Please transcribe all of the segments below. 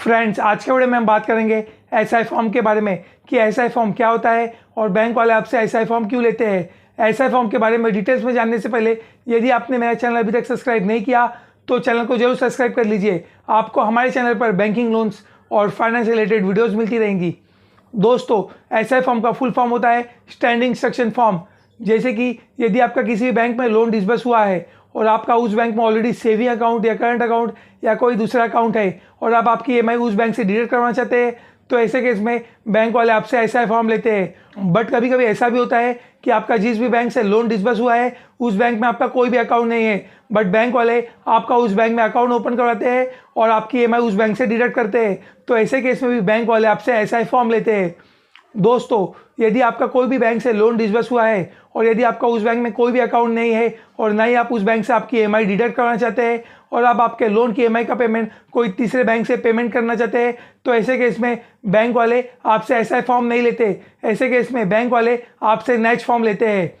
Friends, आज के video में हम बात करेंगे एसआई फॉर्म के बारे में कि एसआई फॉर्म क्या होता है और बैंक वाले आपसे एसआई फॉर्म क्यों लेते हैं। एसआई फॉर्म के बारे में डिटेल्स में जानने से पहले यदि आपने मेरा चैनल अभी तक सब्सक्राइब नहीं किया तो चैनल को जरूर सब्सक्राइब कर लीजिए। आपको हमारे चैनल पर बैंकिंग, लोन्स और फाइनेंस रिलेटेड वीडियोज़ मिलती रहेंगी। दोस्तों, एसआई फॉर्म का फुल फॉर्म होता है स्टैंडिंग इंस्ट्रक्शन फॉर्म। जैसे कि यदि आपका किसी भी बैंक में लोन डिसबर्स हुआ है और आपका उस बैंक में ऑलरेडी सेविंग अकाउंट या करंट अकाउंट या कोई दूसरा अकाउंट है और आप आपकी ईएमआई उस बैंक से डिडक्ट करवाना चाहते हैं, तो ऐसे केस में बैंक वाले आपसे एसआई फॉर्म लेते हैं। बट कभी कभी ऐसा भी होता है कि आपका जिस भी बैंक से लोन डिसबर्स हुआ है उस बैंक में आपका कोई भी अकाउंट नहीं है, बट बैंक वाले आपका उस बैंक में अकाउंट ओपन करवाते हैं और आपकी ईएमआई उस बैंक से डिडक्ट करते हैं। तो ऐसे केस में भी बैंक वाले आपसे एसआई फॉर्म लेते हैं। दोस्तों, यदि आपका कोई भी बैंक से लोन डिसबर्स हुआ है और यदि आपका उस बैंक में कोई भी अकाउंट नहीं है और ना ही आप उस बैंक से आपकी ईएमआई डिडक्ट करना चाहते हैं और आप आपके लोन की ईएमआई का पेमेंट कोई तीसरे बैंक से पेमेंट करना चाहते हैं, तो ऐसे केस में बैंक वाले आपसे एसआई फॉर्म नहीं लेते। ऐसे केस में बैंक वाले आपसे नेच फॉर्म लेते हैं।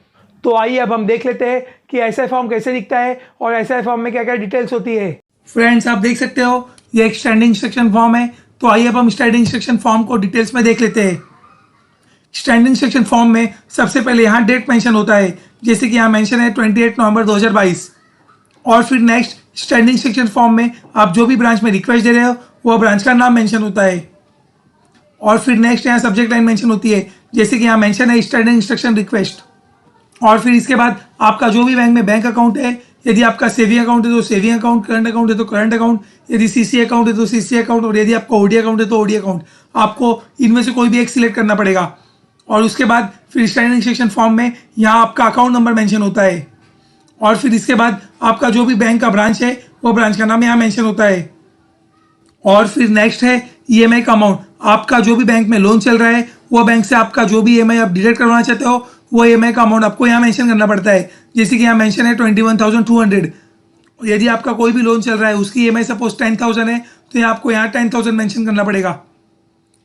तो आइए अब हम देख लेते हैं कि एसआई फॉर्म कैसे दिखता है और एसआई फॉर्म में क्या क्या डिटेल्स होती है। फ्रेंड्स, आप देख सकते हो ये एक स्टैंडिंग इंस्ट्रक्शन फॉर्म है। तो आइए अब हम स्टैंडिंग इंस्ट्रक्शन फॉर्म को डिटेल्स में देख लेते हैं। स्टैंडिंग इंस्ट्रक्शन फॉर्म में सबसे पहले यहाँ डेट मेंशन होता है, जैसे कि यहाँ मेंशन है 28 नवंबर 2022। और फिर नेक्स्ट स्टैंडिंग इंस्ट्रक्शन फॉर्म में आप जो भी ब्रांच में रिक्वेस्ट दे रहे हो वो ब्रांच का नाम मेंशन होता है। और फिर नेक्स्ट यहाँ सब्जेक्ट लाइन मेंशन होती है, जैसे कि यहाँ मेंशन है स्टैंडिंग इंस्ट्रक्शन रिक्वेस्ट। और फिर इसके बाद आपका जो भी बैंक में बैंक अकाउंट है, यदि आपका सेविंग अकाउंट है तो सेविंग अकाउंट, करंट अकाउंट है तो करंट अकाउंट, यदि सीसी अकाउंट है तो सीसी अकाउंट, और यदि आपका ओडी अकाउंट है तो ओडी अकाउंट, आपको इनमें से कोई भी एक सिलेक्ट करना पड़ेगा। और उसके बाद फिर स्टैंडिंग इंस्ट्रक्शन फॉर्म में यहाँ आपका अकाउंट नंबर मेंशन होता है। और फिर इसके बाद आपका जो भी बैंक का ब्रांच है वो ब्रांच का नाम यहाँ मेंशन होता है। और फिर नेक्स्ट है ईएमआई का अमाउंट। आपका जो भी बैंक में लोन चल रहा है वो बैंक से आपका जो भी ईएमआई आप डिडक्ट करवाना चाहते हो वो ईएमआई का अमाउंट आपको यहाँ मेंशन करना पड़ता है, जैसे कि यहाँ मेंशन है 21,200। यदि आपका कोई भी लोन चल रहा है उसकी ईएमआई सपोज 10,000 है तो आपको यहाँ 10,000 मेंशन करना पड़ेगा।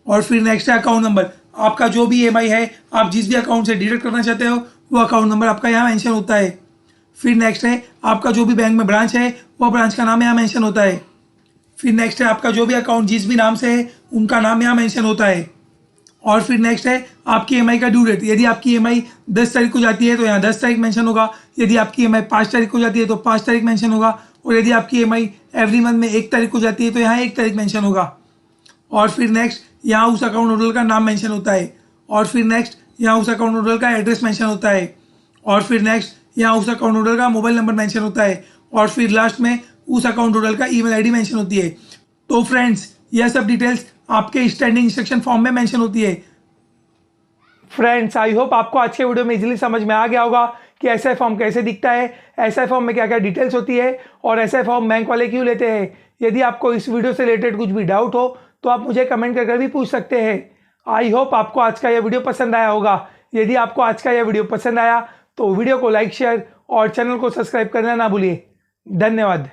और फिर नेक्स्ट है अकाउंट नंबर। आपका जो भी ईएमआई है आप जिस भी अकाउंट से डिडक्ट करना चाहते हो वो अकाउंट नंबर आपका यहाँ मेंशन होता है। फिर नेक्स्ट है आपका जो भी बैंक में ब्रांच है वो ब्रांच का नाम यहाँ मेंशन होता है। फिर नेक्स्ट है आपका जो भी अकाउंट जिस भी नाम से है उनका नाम यहाँ मेंशन होता है। और फिर नेक्स्ट है आपकी ईएमआई का ड्यू डेट। यदि आपकी ईएमआई 10 तारीख को जाती है तो यहाँ 10 तारीख मेंशन होगा। यदि आपकी ईएमआई 5 तारीख को जाती है तो 5 तारीख मेंशन होगा। और यदि आपकी ईएमआई एवरी मंथ में 1 तारीख को जाती है तो यहाँ 1 तारीख मेंशन होगा। और फिर नेक्स्ट यहाँ उस अकाउंट होल्डर का नाम मेंशन होता है। और फिर नेक्स्ट यहाँ उस अकाउंट होल्डर का एड्रेस मेंशन होता है। और फिर नेक्स्ट यहाँ उस अकाउंट होल्डर का मोबाइल नंबर मेंशन होता है। और फिर लास्ट में उस अकाउंट होल्डर का ईमेल आईडी मेंशन होती है। तो फ्रेंड्स, यह सब डिटेल्स आपके स्टैंडिंग इंस्ट्रक्शन फॉर्म में मेंशन होती है। फ्रेंड्स, आई होप आपको आज के वीडियो में इजीली समझ में आ गया होगा कि एसआई फॉर्म कैसे दिखता है, एसआई फॉर्म में क्या क्या डिटेल्स होती है और एसआई फॉर्म बैंक वाले क्यों लेते हैं। यदि आपको इस वीडियो से रिलेटेड कुछ भी डाउट हो तो आप मुझे कमेंट करके भी पूछ सकते हैं। आई होप आपको आज का यह वीडियो पसंद आया होगा। यदि आपको आज का यह वीडियो पसंद आया तो वीडियो को लाइक, शेयर और चैनल को सब्सक्राइब करना ना भूलिए। धन्यवाद।